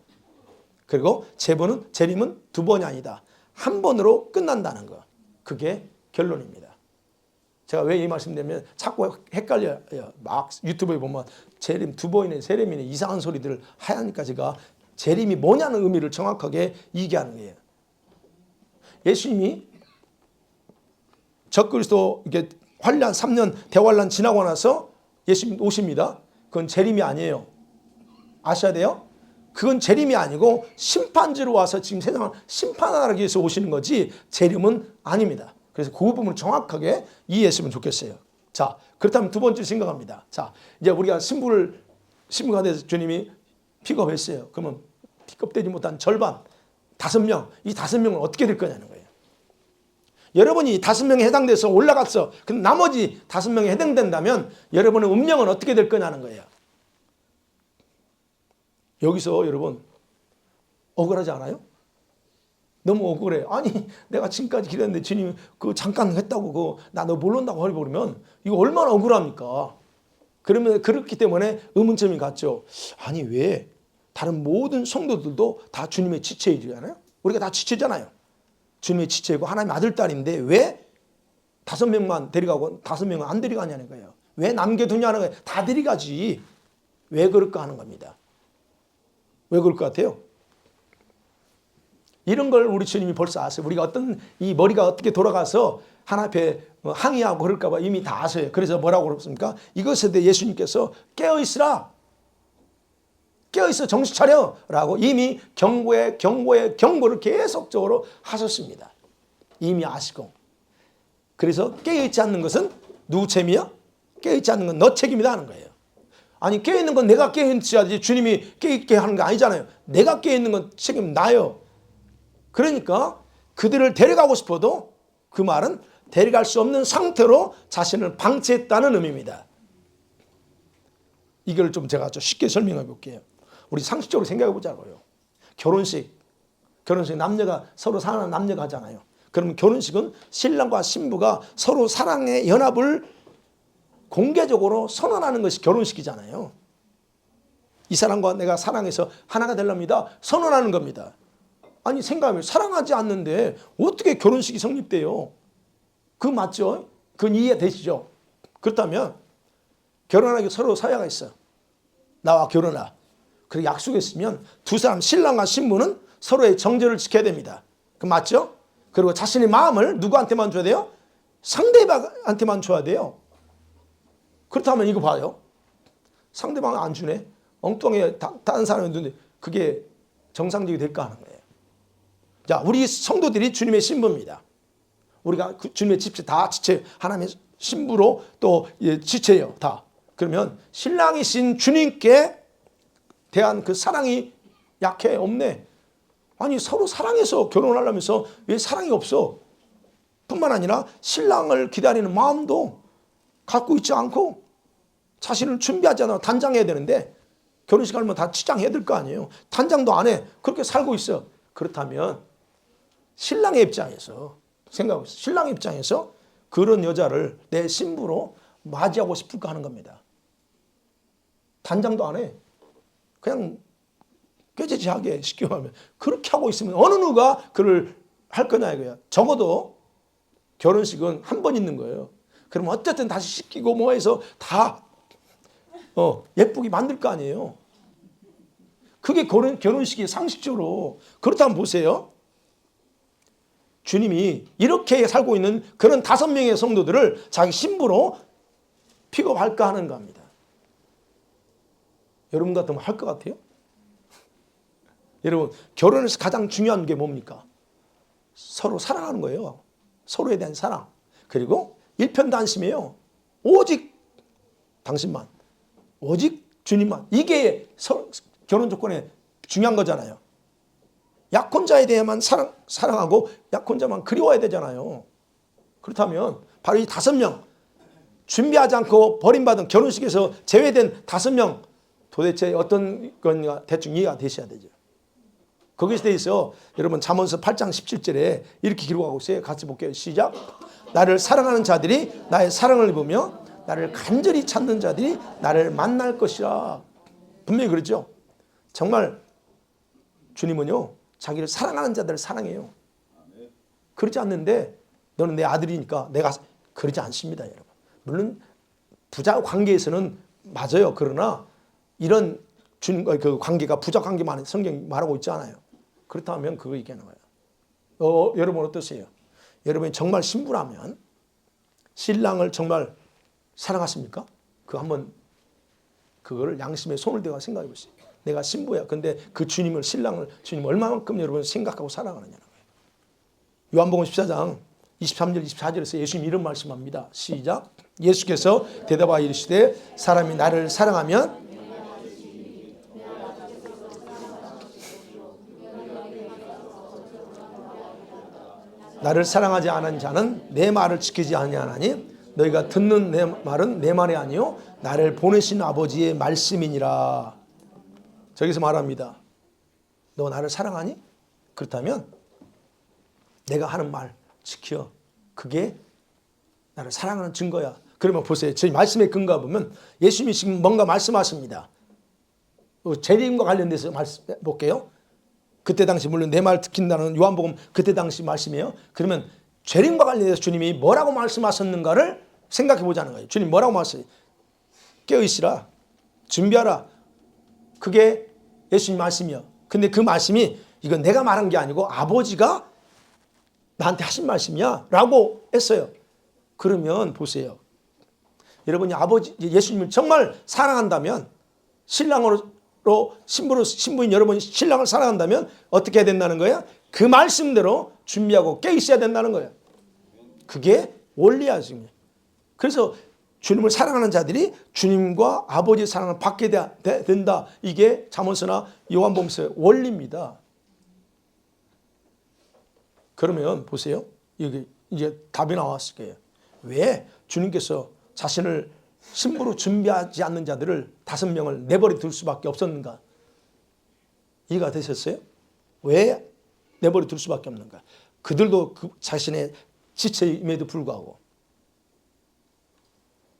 그리고 재림은 2번이 아니다. 1번으로 끝난다는 거. 그게 결론입니다. 제가 왜 이 말씀드리면 자꾸 헷갈려요. 막 유튜브에 보면 재림 2번이네 3번이네 이상한 소리들을 하니까 제가 재림이 뭐냐는 의미를 정확하게 얘기하는 거예요. 예수님이 적그리스도 이게 환란 3년 대환란 지나고 나서 예수님 오십니다. 그건 재림이 아니에요. 아셔야 돼요. 그건 재림이 아니고 심판지로 와서 지금 세상을 심판하기 위해서 오시는 거지 재림은 아닙니다. 그래서 그 부분을 정확하게 이해했으면 좋겠어요. 자, 그렇다면 2번째 생각합니다. 자, 이제 우리가 신부가 돼서 주님이 픽업했어요. 그러면 픽업되지 못한 절반, 5명, 이 5명은 어떻게 될 거냐는 거예요. 여러분이 5명에 해당돼서 올라갔어. 그럼 나머지 5명에 해당된다면 여러분의 운명은 어떻게 될 거냐는 거예요. 여기서 여러분 억울하지 않아요? 너무 억울해. 아니 내가 지금까지 기다렸는데 주님 그 잠깐 했다고 나 너 모른다고 해버리면 이거 얼마나 억울합니까? 그러면 그렇기 때문에 의문점이 갔죠. 아니 왜 다른 모든 성도들도 다 주님의 지체이잖아요. 우리가 다 지체잖아요. 주님의 지체이고 하나님의 아들 딸인데 왜 5명만 데려가고 5명은 안 데려가냐는 거예요. 왜 남겨두냐는 거예요. 다 데려가지. 왜 그럴까 하는 겁니다. 왜 그럴 것 같아요? 이런 걸 우리 주님이 벌써 아세요. 우리가 이 머리가 어떻게 돌아가서 하나님 앞에 항의하고 그럴까 봐 이미 다 아세요. 그래서 뭐라고 그럽니까? 이것에 대해 예수님께서 깨어있으라. 깨어있어 정신 차려 라고 이미 경고를 계속적으로 하셨습니다. 이미 아시고. 그래서 깨어있지 않는 것은 누구 책임이야? 깨어있지 않는 건 너 책임이다 하는 거예요. 아니 깨어있는 건 내가 깨어있어야지 주님이 깨어있게 하는 거 아니잖아요. 내가 깨어있는 건 책임 나요. 그러니까 그들을 데려가고 싶어도 그 말은 데려갈 수 없는 상태로 자신을 방치했다는 의미입니다. 이걸 좀 제가 좀 쉽게 설명해 볼게요. 우리 상식적으로 생각해 보자고요. 결혼식 남녀가 서로 사랑하는 남녀가 하잖아요. 그러면 결혼식은 신랑과 신부가 서로 사랑의 연합을 공개적으로 선언하는 것이 결혼식이잖아요. 이 사람과 내가 사랑해서 하나가 되렵니다. 선언하는 겁니다. 아니 생각하면 사랑하지 않는데 어떻게 결혼식이 성립돼요? 그거 맞죠? 그건 이해되시죠? 그렇다면 결혼하기 서로 서약이 있어. 나와 결혼하. 그리고 약속했으면 두 사람 신랑과 신부는 서로의 정절을 지켜야 됩니다. 그 맞죠? 그리고 자신의 마음을 누구한테만 줘야 돼요? 상대방한테만 줘야 돼요. 그렇다면 이거 봐요. 상대방은 안 주네. 엉뚱하게 다른 사람이 있는데 그게 정상적이 될까 하는 거예요. 자, 우리 성도들이 주님의 신부입니다. 우리가 주님의 지체 다 지체 하나님의 신부로 또 지체예요. 다. 그러면 신랑이신 주님께 대한 그 사랑이 약해 없네. 아니 서로 사랑해서 결혼하려면서 왜 사랑이 없어? 뿐만 아니라 신랑을 기다리는 마음도 갖고 있지 않고 자신을 준비하지 않아 단장해야 되는데 결혼식 하면 다 치장해야 될 거 아니에요. 단장도 안 해. 그렇게 살고 있어. 그렇다면 신랑의 입장에서 생각하고 있어. 신랑의 입장에서 그런 여자를 내 신부로 맞이하고 싶을까 하는 겁니다. 단장도 안 해. 그냥 꾀죄죄하게 쉽게 말하면 그렇게 하고 있으면 어느 누가 그를 할 거냐 이거야. 적어도 결혼식은 한 번 있는 거예요. 그럼 어쨌든 다시 씻기고 뭐 해서 다 예쁘게 만들 거 아니에요. 그게 결혼식이 상식적으로. 그렇다면 보세요. 주님이 이렇게 살고 있는 그런 5명의 성도들을 자기 신부로 픽업할까 하는 겁니다. 여러분 같으면 할 것 같아요? 여러분 결혼에서 가장 중요한 게 뭡니까? 서로 사랑하는 거예요. 서로에 대한 사랑. 그리고 일편단심이에요. 오직 당신만. 오직 주님만. 이게 결혼 조건에 중요한 거잖아요. 약혼자에 대해만 사랑하고 약혼자만 그리워야 되잖아요. 그렇다면 바로 이 5명 준비하지 않고 버림받은 결혼식에서 제외된 5명 도대체 어떤 건가 대충 이해가 되셔야 되죠. 거기에 대해서 여러분 잠언서 8장 17절에 이렇게 기록하고 있어요. 같이 볼게요. 시작. 나를 사랑하는 자들이 나의 사랑을 입으며 나를 간절히 찾는 자들이 나를 만날 것이라. 분명히 그렇죠. 정말 주님은요 자기를 사랑하는 자들을 사랑해요. 그렇지 않는데 너는 내 아들이니까 내가 그러지 않습니다. 여러분. 물론 부자 관계에서는 맞아요. 그러나 이런 그 관계가 부자 관계만 성경이 말하고 있지 않아요. 그렇다면 그거 얘기하는 거예요. 여러분 어떠세요? 여러분이 정말 신부라면 신랑을 정말 사랑하십니까? 그 한번 그거를 양심에 손을 대고 생각해 보세요. 내가 신부야. 근데 그 주님을 주님 얼마만큼 여러분 생각하고 사랑하느냐는 거예요. 요한복음 14장 23절 24절에서 예수님이 이런 말씀합니다. 시작. 예수께서 대답하여 이르시되 사람이 나를 사랑하면 나를 사랑하지 않은 자는 내 말을 지키지 아니하나니 너희가 듣는 내 말은 내 말이 아니요 나를 보내신 아버지의 말씀이니라. 저기서 말합니다. 너 나를 사랑하니? 그렇다면 내가 하는 말 지켜. 그게 나를 사랑하는 증거야. 그러면 보세요. 저희 말씀의 근거 보면 예수님이 지금 뭔가 말씀하십니다. 재림과 관련돼서 말씀해 볼게요. 그때 당시 물론 내 말 듣긴다는 요한복음 그때 당시 말씀이에요. 그러면 재림과 관련해서 주님이 뭐라고 말씀하셨는가를 생각해 보자는 거예요. 주님 뭐라고 말씀하셨어요? 깨어있으라. 준비하라. 그게 예수님 말씀이요. 근데 그 말씀이 이건 내가 말한 게 아니고 아버지가 나한테 하신 말씀이야 라고 했어요. 그러면 보세요. 여러분이 예수님을 정말 사랑한다면 신부인 여러분이 신랑을 사랑한다면 어떻게 해야 된다는 거예요? 그 말씀대로 준비하고 깨 있어야 된다는 거예요. 그게 원리야 지금. 그래서 주님을 사랑하는 자들이 주님과 아버지의 사랑을 받게 된다. 이게 잠언서나 요한복음서의 원리입니다. 그러면 보세요. 이게 이제 답이 나왔을 거예요. 왜 주님께서 자신을 신부로 준비하지 않는 자들을 5명을 내버려 둘 수밖에 없었는가? 이해가 되셨어요? 왜 내버려 둘 수밖에 없는가? 그들도 그 자신의 지체임에도 불구하고.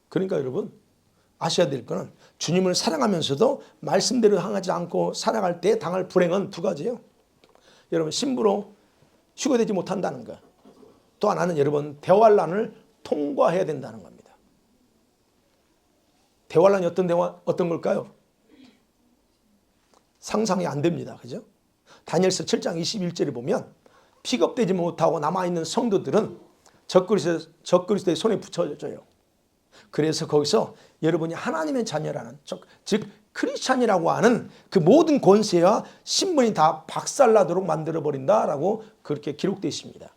그러니까 여러분 아셔야 될 거는 주님을 사랑하면서도 말씀대로 행하지 않고 살아갈 때 당할 불행은 2가지예요. 여러분 신부로 휴거되지 못한다는 거. 또 하나는 여러분 대환란을 통과해야 된다는 겁니다. 대환란이 어떤 걸까요? 상상이 안 됩니다. 그죠? 다니엘서 7장 21절에 보면 픽업되지 못하고 남아있는 성도들은 적그리스도의 손에 붙여져요. 그래서 거기서 여러분이 하나님의 자녀라는 즉 크리스찬이라고 하는 그 모든 권세와 신분이 다 박살나도록 만들어버린다라고 그렇게 기록되어 있습니다.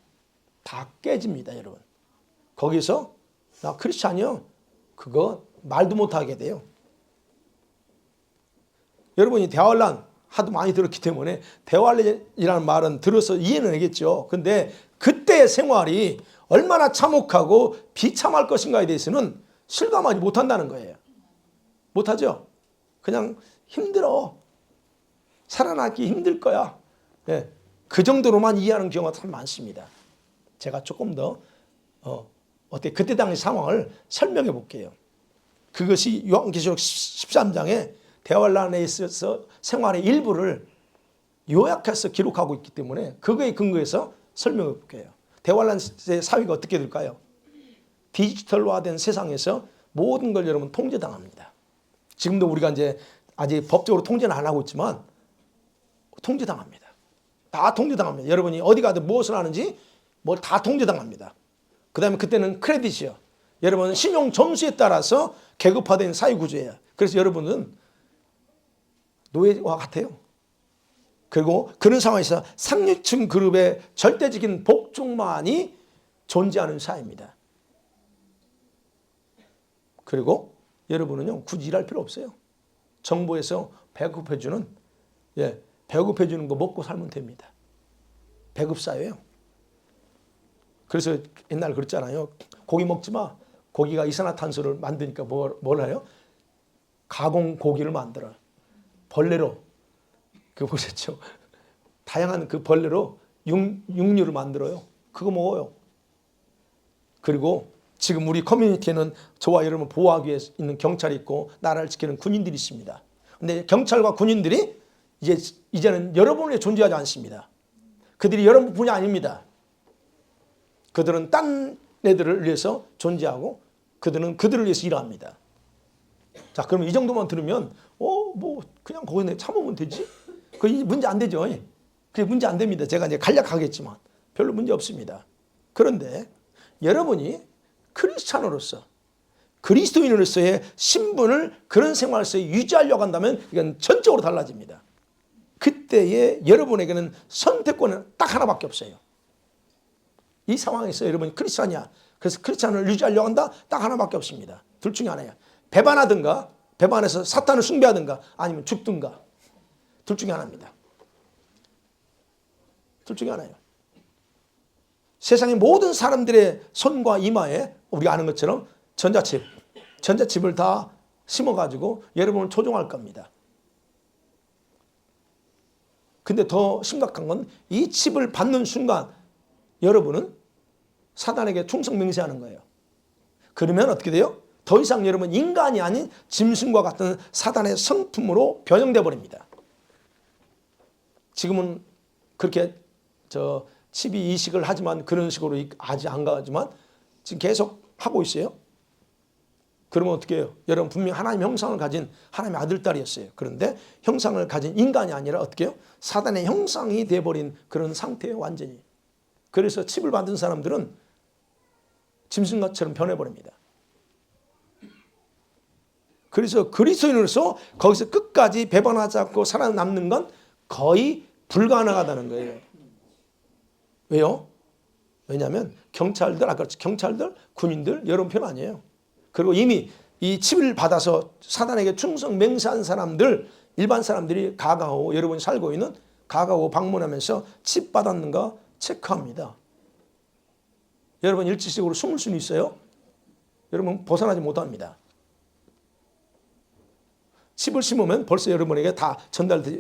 다 깨집니다. 여러분. 거기서 나 크리스찬이요? 그거 말도 못하게 돼요. 여러분이 대환란 하도 많이 들었기 때문에 대환란이라는 말은 들어서 이해는 하겠죠. 근데 그때의 생활이 얼마나 참혹하고 비참할 것인가에 대해서는 실감하지 못한다는 거예요. 못하죠? 그냥 힘들어. 살아남기 힘들 거야. 네. 그 정도로만 이해하는 경우가 참 많습니다. 제가 조금 더 그때 당시 상황을 설명해 볼게요. 그것이 요한계시록 13장에 대환란에 있어서 생활의 일부를 요약해서 기록하고 있기 때문에 그거에 근거해서 설명해 볼게요. 대환란의 사회가 어떻게 될까요? 디지털화된 세상에서 모든 걸 여러분 통제당합니다. 지금도 우리가 이제 아직 법적으로 통제는 안 하고 있지만 통제당합니다. 다 통제당합니다. 여러분이 어디 가든 무엇을 하는지 뭘 다 통제당합니다. 그 다음에 그때는 크레딧이요. 여러분 신용 점수에 따라서 계급화된 사회구조예요. 그래서 여러분은 노예와 같아요. 그리고 그런 상황에서 상류층 그룹의 절대적인 복종만이 존재하는 사회입니다. 그리고 여러분은요 굳이 일할 필요 없어요. 정부에서 배급해주는 배급해주는 거 먹고 살면 됩니다. 배급사예요. 그래서 옛날 그랬잖아요. 고기 먹지 마. 고기가 이산화탄소를 만드니까 뭘 해요? 가공 고기를 만들어요. 벌레로 그거 보셨죠? 다양한 그 벌레로 육류를 만들어요. 그거 먹어요. 그리고 지금 우리 커뮤니티에는 저와 여러분 보호하기 위해 있는 경찰이 있고 나라를 지키는 군인들이 있습니다. 근데 경찰과 군인들이 이제는 여러분에 존재하지 않습니다. 그들이 여러분 분이 아닙니다. 그들은 딴 애들을 위해서 존재하고 그들은 그들을 위해서 일합니다. 자, 그러면 이 정도만 들으면 뭐 그냥 거기서 참으면 되지? 그 문제 안 되죠. 그게 문제 안 됩니다. 제가 이제 간략하겠지만 별로 문제 없습니다. 그런데 여러분이 크리스찬으로서 그리스도인으로서의 신분을 그런 생활에서 유지하려고 한다면 이건 전적으로 달라집니다. 그때의 여러분에게는 선택권은 딱 하나밖에 없어요. 이 상황에서 여러분이 크리스찬이야. 그래서 크리스찬을 유지하려고 한다? 딱 하나밖에 없습니다. 둘 중에 하나야. 배반하든가 배반해서 사탄을 숭배하든가 아니면 죽든가. 둘 중에 하나입니다. 둘 중에 하나예요. 세상의 모든 사람들의 손과 이마에 우리가 아는 것처럼 전자칩을 다 심어가지고 여러분을 조종할 겁니다. 근데 더 심각한 건 이 칩을 받는 순간 여러분은 사단에게 충성 맹세하는 거예요. 그러면 어떻게 돼요? 더 이상 여러분 인간이 아닌 짐승과 같은 사단의 성품으로 변형돼 버립니다. 지금은 그렇게 칩이 이식을 하지만 그런 식으로 아직 안 가지만 지금 계속 하고 있어요. 그러면 어떻게 해요? 여러분 분명 하나님의 형상을 가진 하나님의 아들, 딸이었어요. 그런데 형상을 가진 인간이 아니라 어떻게 해요? 사단의 형상이 돼버린 그런 상태예요. 완전히. 그래서 칩을 받은 사람들은 짐승같처럼 변해버립니다. 그래서 그리스도인으로서 거기서 끝까지 배반하지 않고 살아남는 건 거의 불가능하다는 거예요. 왜요? 왜냐하면 경찰들, 군인들 여러분 편 아니에요. 그리고 이미 이 칩을 받아서 사단에게 충성 맹세한 사람들, 일반 사람들이 가가오, 여러분이 살고 있는 가가오 방문하면서 칩 받았는가 체크합니다. 여러분 일시적으로 숨을 수는 있어요? 여러분 벗어나지 못합니다. 칩을 심으면 벌써 여러분에게 다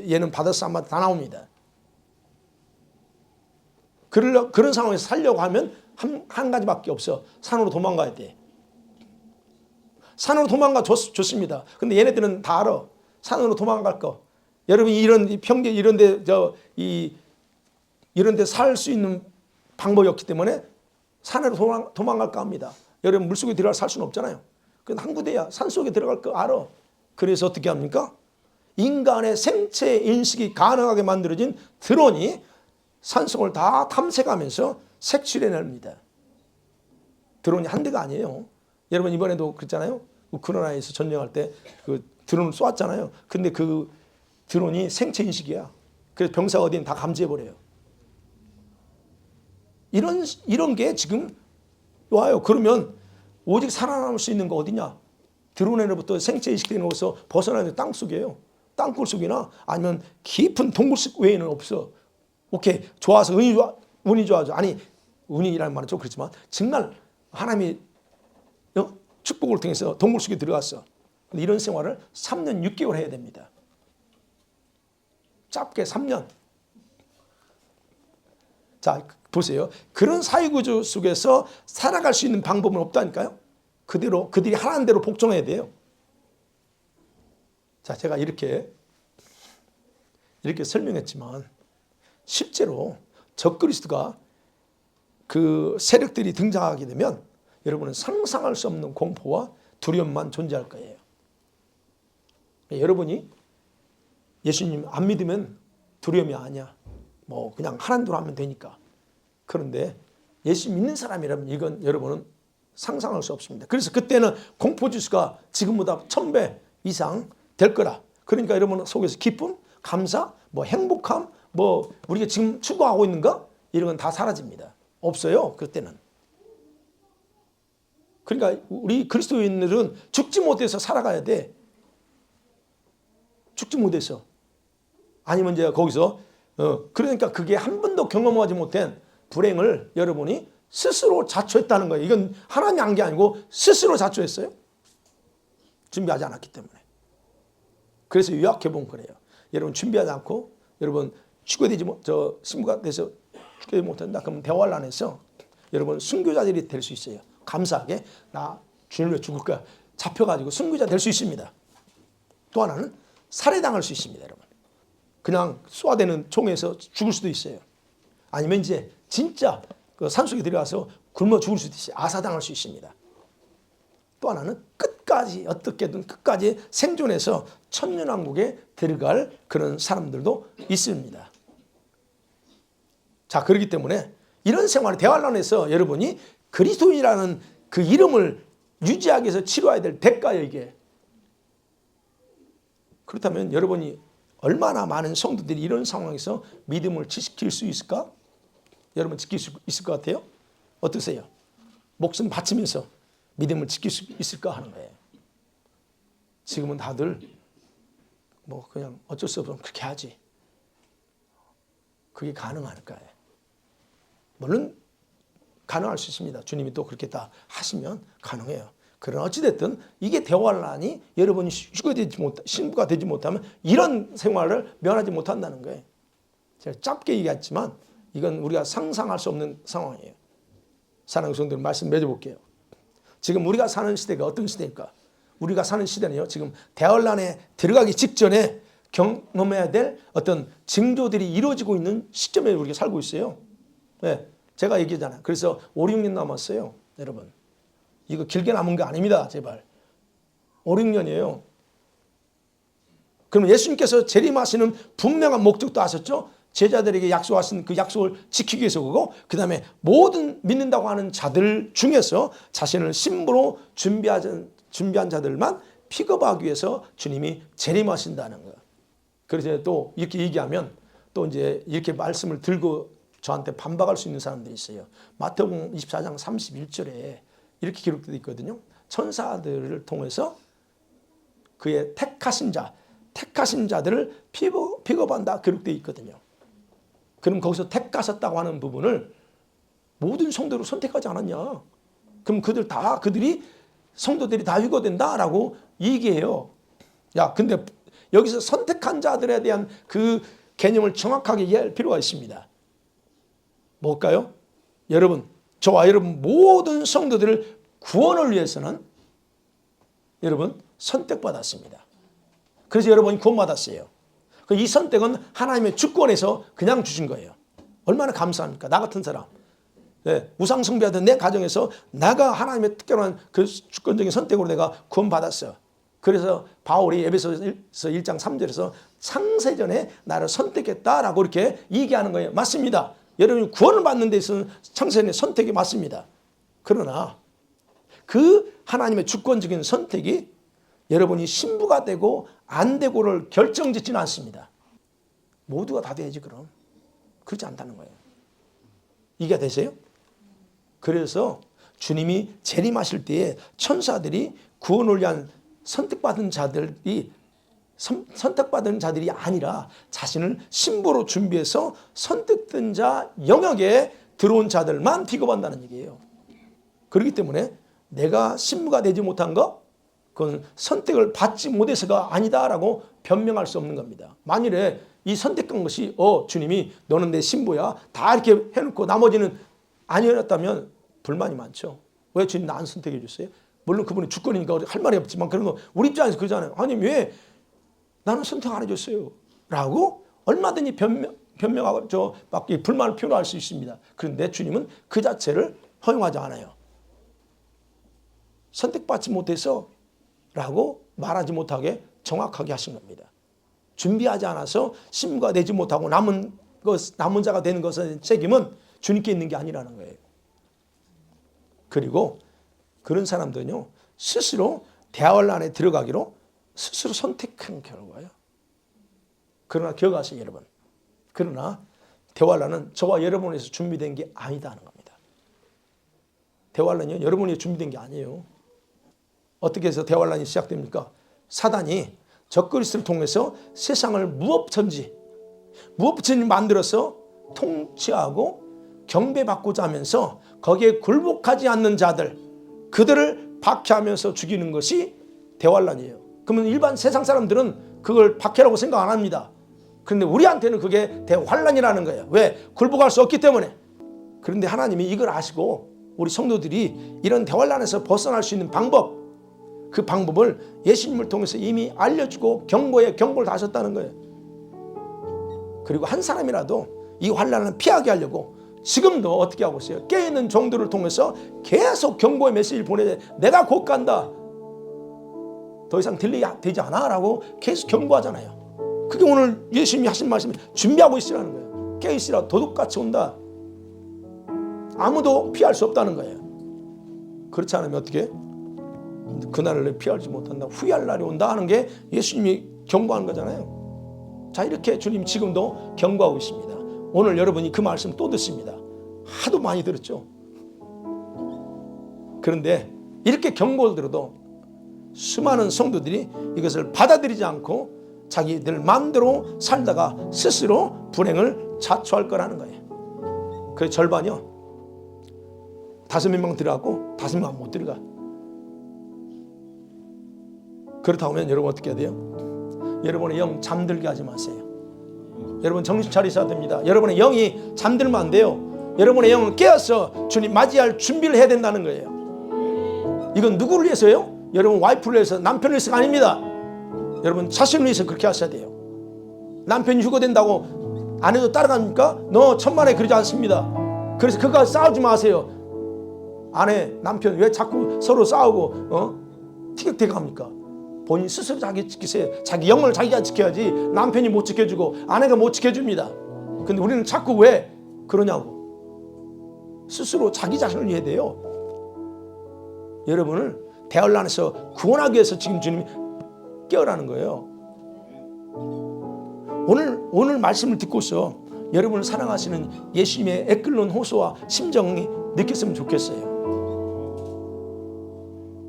얘는 받아서 한마디 다 나옵니다. 그런 상황에서 살려고 하면 한 가지밖에 없어. 산으로 도망가야 돼. 산으로 도망가 좋습니다. 근데 얘네들은 다 알아. 산으로 도망갈 거. 여러분이 이런 평계 이런데 이런데 살 수 있는 방법이 없기 때문에 산으로 도망갈까 합니다. 여러분 물속에 들어갈 살 수는 없잖아요. 그건 한 구대야. 산속에 들어갈 거 알아. 그래서 어떻게 합니까? 인간의 생체 인식이 가능하게 만들어진 드론이 산속을 다 탐색하면서 색출해냅니다. 드론이 한 대가 아니에요. 여러분 이번에도 그랬잖아요. 우크라이나에서 전쟁할 때 그 드론을 쏘았잖아요. 근데 그 드론이 생체 인식이야. 그래서 병사가 어디는 다 감지해버려요. 이런 게 지금 와요. 그러면 오직 살아남을 수 있는 거 어디냐? 드론에로부터 생체 인식되는 곳에서 벗어나는 땅속이에요. 땅굴 속이나 아니면 깊은 동굴속 외에는 없어. 오케이. 좋아서 운이 좋아져. 아니 운이라는 말은 좀 그렇지만 정말 하나님이 축복을 통해서 동굴 속에 들어갔어. 근데 이런 생활을 3년 6개월 해야 됩니다. 짧게 3년. 자 보세요. 그런 사회구조 속에서 살아갈 수 있는 방법은 없다니까요. 그들이 하라는 대로 복종해야 돼요. 자 제가 이렇게 설명했지만 실제로 적그리스도가 그 세력들이 등장하게 되면 여러분은 상상할 수 없는 공포와 두려움만 존재할 거예요. 여러분이 예수님 안 믿으면 두려움이 아니야. 뭐 그냥 하라는 대로 하면 되니까. 그런데 예수 믿는 사람이라면 이건 여러분은 상상할 수 없습니다. 그래서 그때는 공포지수가 지금보다 1000배 이상 될 거라. 그러니까 여러분 속에서 기쁨, 감사, 뭐 행복함, 뭐 우리가 지금 추구하고 있는 거 이런 건 다 사라집니다. 없어요. 그때는. 그러니까 우리 그리스도인들은 죽지 못해서 살아가야 돼. 죽지 못해서. 아니면 이제 거기서 그러니까 그게 한 번도 경험하지 못한 불행을 여러분이 스스로 자초했다는 거예요. 이건 하나님이 한 게 아니고 스스로 자초했어요. 준비하지 않았기 때문에. 그래서 요약해보면 그래요. 여러분 준비하지 않고 여러분 신부가 돼서 축교되지 못한다. 그러면 대환란에서 여러분 순교자들이 될 수 있어요. 감사하게 나 주님을 죽을 거야. 잡혀가지고 순교자 될 수 있습니다. 또 하나는 살해당할 수 있습니다. 여러분. 그냥 쏘아대는 총에서 죽을 수도 있어요. 아니면 이제 진짜 그 산속에 들어가서 굶어 죽을 수도 있어요. 아사당할 수 있습니다. 또 하나는 끝까지 어떻게든 끝까지 생존해서 천년왕국에 들어갈 그런 사람들도 있습니다. 자, 그렇기 때문에 이런 생활의 대환란에서 여러분이 그리스도인이라는 그 이름을 유지하기 위해서 치러야 될 대가예요, 이게. 그렇다면 여러분이 얼마나 많은 성도들이 이런 상황에서 믿음을 지킬 수 있을까? 여러분 지킬 수 있을 것 같아요? 어떠세요? 목숨 바치면서 믿음을 지킬 수 있을까 하는 거예요. 지금은 다들 뭐 그냥 어쩔 수 없으면 그렇게 하지. 그게 가능할까요? 물론 가능할 수 있습니다. 주님이 또 그렇게 다 하시면 가능해요. 그러나 어찌됐든 이게 대환란이 여러분이 신부가 되지 못하면 이런 생활을 면하지 못한다는 거예요. 제가 짧게 얘기했지만 이건 우리가 상상할 수 없는 상황이에요. 사랑하는 성도들 말씀 맺어볼게요. 지금 우리가 사는 시대가 어떤 시대일까? 우리가 사는 시대는요. 지금 대환란에 들어가기 직전에 경험해야 될 어떤 징조들이 이루어지고 있는 시점에 우리가 살고 있어요. 네, 제가 얘기하잖아요. 그래서 5, 6년 남았어요. 여러분. 이거 길게 남은 게 아닙니다. 제발. 5, 6년이에요. 그럼 예수님께서 재림하시는 분명한 목적도 아셨죠? 제자들에게 약속하신 그 약속을 지키기 위해서 그거 그 다음에 모든 믿는다고 하는 자들 중에서 자신을 신부로 준비한 자들만 픽업하기 위해서 주님이 재림하신다는 거예요. 그래서 또 이렇게 얘기하면 또 이제 이렇게 말씀을 들고 저한테 반박할 수 있는 사람들이 있어요. 마태복음 24장 31절에 이렇게 기록되어 있거든요. 천사들을 통해서 그의 택하신 자들을 픽업한다 기록되어 있거든요. 그럼 거기서 택하셨다고 하는 부분을 모든 성도를 선택하지 않았냐? 그럼 그들이 성도들이 다 휴거된다라고 얘기해요. 야, 근데 여기서 선택한 자들에 대한 그 개념을 정확하게 이해할 필요가 있습니다. 뭘까요? 여러분, 저와 여러분 모든 성도들을 구원을 위해서는 여러분 선택받았습니다. 그래서 여러분이 구원받았어요. 이 선택은 하나님의 주권에서 그냥 주신 거예요. 얼마나 감사합니까? 나 같은 사람. 네, 우상 숭배하던 내 가정에서 내가 하나님의 특별한 그 주권적인 선택으로 내가 구원받았어. 그래서 바울이 에베소서 1장 3절에서 창세전에 나를 선택했다라고 이렇게 얘기하는 거예요. 맞습니다. 여러분이 구원을 받는 데 있어서는 창세전의 선택이 맞습니다. 그러나 그 하나님의 주권적인 선택이 여러분이 신부가 되고 안 되고를 결정짓지는 않습니다. 모두가 다 돼야지 그럼. 그렇지 않다는 거예요. 이해가 되세요? 그래서 주님이 재림하실 때에 천사들이 구원을 위한 선택받은 자들이 아니라 자신을 신부로 준비해서 선택된 자 영역에 들어온 자들만 피급한다는 얘기예요. 그렇기 때문에 내가 신부가 되지 못한 거 그건 선택을 받지 못해서가 아니다라고 변명할 수 없는 겁니다. 만일에 이 선택한 것이 주님이 너는 내 신부야 다 이렇게 해놓고 나머지는 아니었다면 불만이 많죠. 왜 주님 나 안 선택해 줬어요? 물론 그분이 주권이니까 할 말이 없지만 그런 거 우리 입장에서 그러잖아요. 아니 왜 나는 선택 안 해줬어요? 라고 얼마든지 변명하고 불만을 표현할 수 있습니다. 그런데 주님은 그 자체를 허용하지 않아요. 선택받지 못해서 라고 말하지 못하게 정확하게 하신 겁니다. 준비하지 않아서 신부가 되지 못하고 남은 자가 되는 것의 책임은 주님께 있는 게 아니라는 거예요. 그리고 그런 사람들은요 스스로 대화란에 들어가기로 스스로 선택한 결과예요. 그러나 기억하세요 여러분. 그러나 대화란은 저와 여러분에서 준비된 게 아니다는 겁니다. 대화란이요 여러분이 준비된 게 아니에요. 어떻게 해서 대환란이 시작됩니까? 사단이 적그리스도를 통해서 세상을 무법천지 만들어서 통치하고 경배받고자 하면서 거기에 굴복하지 않는 자들 그들을 박해하면서 죽이는 것이 대환란이에요. 그러면 일반 세상 사람들은 그걸 박해라고 생각 안 합니다. 그런데 우리한테는 그게 대환란이라는 거예요. 왜? 굴복할 수 없기 때문에. 그런데 하나님이 이걸 아시고 우리 성도들이 이런 대환란에서 벗어날 수 있는 방법 그 방법을 예수님을 통해서 이미 알려주고 경고를 다 하셨다는 거예요. 그리고 한 사람이라도 이 환란을 피하게 하려고 지금도 어떻게 하고 있어요? 깨어있는 종들을 통해서 계속 경고의 메시지를 보내야 내가 곧 간다. 더 이상 되지 않아 라고 계속 경고하잖아요. 그게 오늘 예수님이 하신 말씀이 준비하고 있으라는 거예요. 깨어있으라 도둑같이 온다. 아무도 피할 수 없다는 거예요. 그렇지 않으면 어떻게? 그날을 피하지 못한다. 후회할 날이 온다 하는 게 예수님이 경고하는 거잖아요. 자 이렇게 주님 지금도 경고하고 있습니다. 오늘 여러분이 그 말씀 또 듣습니다. 하도 많이 들었죠. 그런데 이렇게 경고를 들어도 수많은 성도들이 이것을 받아들이지 않고 자기들 마음대로 살다가 스스로 불행을 자초할 거라는 거예요. 그 절반이요 5명 들어가고 5명 못 들어가. 그렇다고 하면 여러분 어떻게 해야 돼요? 여러분의 영 잠들게 하지 마세요. 여러분 정신 차리셔야 됩니다. 여러분의 영이 잠들면 안 돼요. 여러분의 영은 깨어서 주님 맞이할 준비를 해야 된다는 거예요. 이건 누구를 위해서요? 여러분 와이프를 위해서 남편을 위해서가 아닙니다. 여러분 자신을 위해서 그렇게 하셔야 돼요. 남편이 휴거된다고 아내도 따라갑니까? 너 천만에 그러지 않습니다. 그래서 그거 싸우지 마세요. 아내 남편 왜 자꾸 서로 싸우고 티격태격합니까? 본인 스스로 자기 지키세요. 자기 영을 자기가 지켜야지 남편이 못 지켜주고 아내가 못 지켜줍니다. 근데 우리는 자꾸 왜 그러냐고. 스스로 자기 자신을 위해야 돼요. 여러분을 대환란에서 구원하기 위해서 지금 주님이 깨어라는 거예요. 오늘 말씀을 듣고서 여러분을 사랑하시는 예수님의 애끓는 호소와 심정이 느꼈으면 좋겠어요.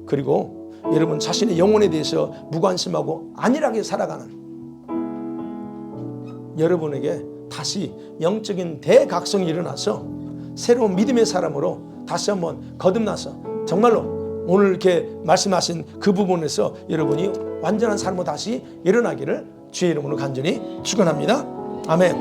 그리고 여러분 자신의 영혼에 대해서 무관심하고 안일하게 살아가는 여러분에게 다시 영적인 대각성이 일어나서 새로운 믿음의 사람으로 다시 한번 거듭나서 정말로 오늘 이렇게 말씀하신 그 부분에서 여러분이 완전한 삶으로 다시 일어나기를 주의 이름으로 간절히 축원합니다. 아멘.